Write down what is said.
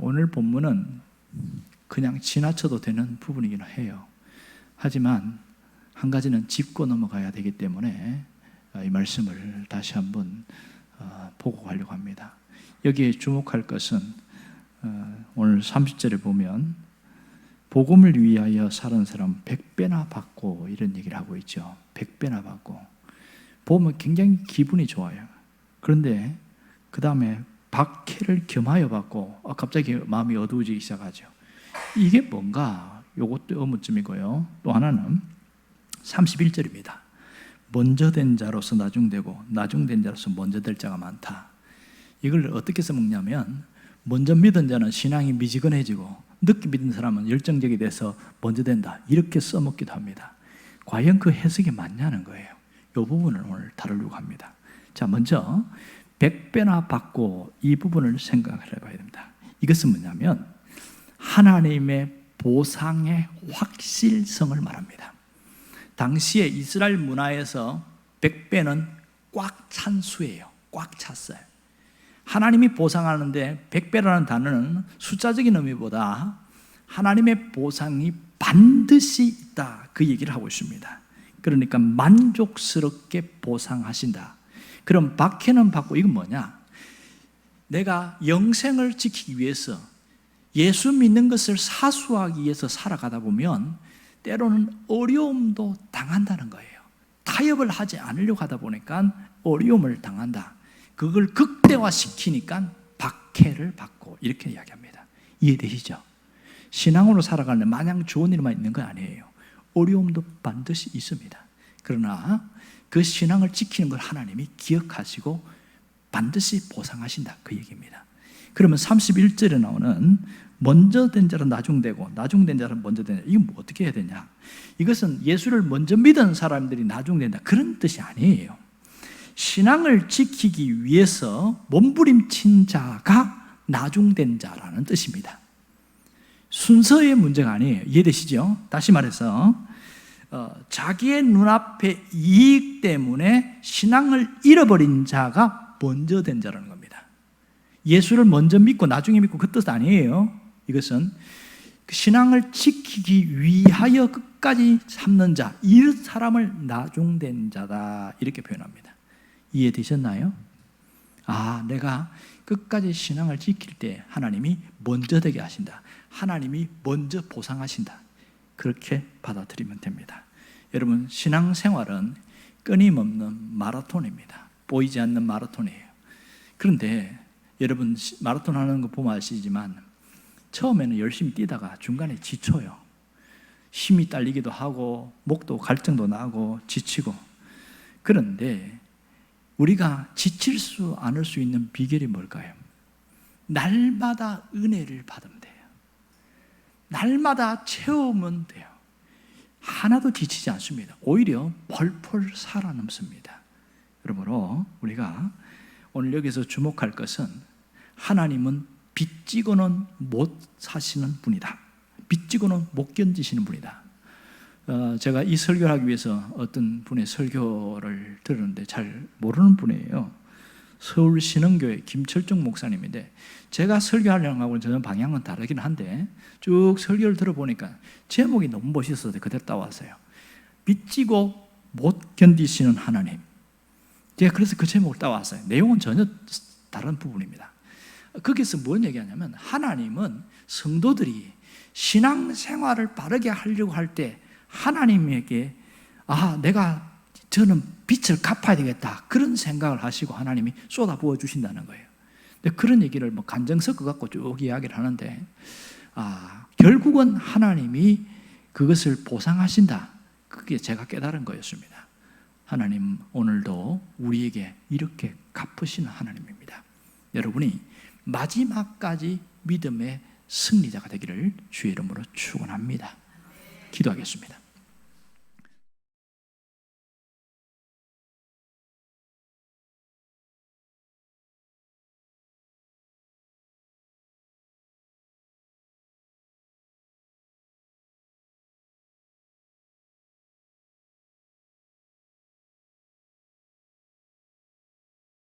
오늘 본문은 그냥 지나쳐도 되는 부분이긴 해요. 하지만 한 가지는 짚고 넘어가야 되기 때문에 이 말씀을 다시 한번 보고 가려고 합니다. 여기에 주목할 것은 오늘 30절에 보면 복음을 위하여 사는 사람 100배나 받고 이런 얘기를 하고 있죠. 100배나 받고. 보면 굉장히 기분이 좋아요. 그런데 그 다음에 박해를 겸하여 받고 갑자기 마음이 어두워지기 시작하죠. 이게 뭔가? 이것도 의문점이고요. 또 하나는 31절입니다. 먼저 된 자로서 나중되고 나중된 자로서 먼저 될 자가 많다. 이걸 어떻게 써먹냐면 먼저 믿은 자는 신앙이 미지근해지고 늦게 믿은 사람은 열정적이 돼서 먼저 된다. 이렇게 써먹기도 합니다. 과연 그 해석이 맞냐는 거예요. 이 부분을 오늘 다루려고 합니다. 자, 먼저 100배나 받고 이 부분을 생각을 해봐야 됩니다. 이것은 뭐냐면 하나님의 보상의 확실성을 말합니다. 당시에 이스라엘 문화에서 100배는 꽉 찬 수예요. 꽉 찼어요. 하나님이 보상하는데 100배라는 단어는 숫자적인 의미보다 하나님의 보상이 반드시 있다, 그 얘기를 하고 있습니다. 그러니까 만족스럽게 보상하신다. 그럼 박해는 받고, 이건 뭐냐? 내가 영생을 지키기 위해서 예수 믿는 것을 사수하기 위해서 살아가다 보면 때로는 어려움도 당한다는 거예요. 타협을 하지 않으려고 하다 보니까 어려움을 당한다. 그걸 극대화시키니까 박해를 받고 이렇게 이야기합니다. 이해되시죠? 신앙으로 살아가는데 마냥 좋은 일만 있는 건 아니에요. 어려움도 반드시 있습니다. 그러나 그 신앙을 지키는 걸 하나님이 기억하시고 반드시 보상하신다, 그 얘기입니다. 그러면 31절에 나오는 먼저 된 자는 나중되고 나중된 자는 먼저 된다. 이건 뭐 어떻게 해야 되냐? 이것은 예수를 먼저 믿은 사람들이 나중된다, 그런 뜻이 아니에요. 신앙을 지키기 위해서 몸부림친 자가 나중된 자라는 뜻입니다. 순서의 문제가 아니에요. 이해되시죠? 다시 말해서 자기의 눈앞의 이익 때문에 신앙을 잃어버린 자가 먼저 된 자라는 겁니다. 예수를 먼저 믿고 나중에 믿고 그 뜻 아니에요. 이것은 신앙을 지키기 위하여 끝까지 참는 자, 이 사람을 나중된 자다, 이렇게 표현합니다. 이해되셨나요? 내가 끝까지 신앙을 지킬 때 하나님이 먼저 되게 하신다. 하나님이 먼저 보상하신다. 그렇게 받아들이면 됩니다. 여러분, 신앙생활은 끊임없는 마라톤입니다. 보이지 않는 마라톤이에요. 그런데 여러분, 마라톤 하는 거 보면 아시지만 처음에는 열심히 뛰다가 중간에 지쳐요. 힘이 딸리기도 하고 목도 갈증도 나고 지치고. 그런데 우리가 지칠 수 않을 수 있는 비결이 뭘까요? 날마다 은혜를 받으면 돼요. 날마다 채우면 돼요. 하나도 지치지 않습니다. 오히려 펄펄 살아남습니다. 그러므로 우리가 오늘 여기서 주목할 것은 하나님은 빚지고는 못 사시는 분이다. 빚지고는 못 견디시는 분이다. 제가 이 설교를 하기 위해서 어떤 분의 설교를 들었는데 잘 모르는 분이에요. 서울신흥교회 김철중 목사님인데 제가 설교하려고 하고 저는 방향은 다르긴 한데 쭉 설교를 들어보니까 제목이 너무 멋있어서 그대로 따왔어요. 빚지고 못 견디시는 하나님. 제가 그래서 그 제목을 따왔어요. 내용은 전혀 다른 부분입니다. 거기서 뭔 얘기하냐면 하나님은 성도들이 신앙생활을 바르게 하려고 할 때 하나님에게 저는 빚을 갚아야 되겠다, 그런 생각을 하시고 하나님이 쏟아 부어 주신다는 거예요. 근데 그런 얘기를 간증 섞어 갖고 쭉 이야기를 하는데 결국은 하나님이 그것을 보상하신다, 그게 제가 깨달은 거였습니다. 하나님 오늘도 우리에게 이렇게 갚으시는 하나님입니다. 여러분이 마지막까지 믿음의 승리자가 되기를 주의 이름으로 축원합니다. 기도하겠습니다.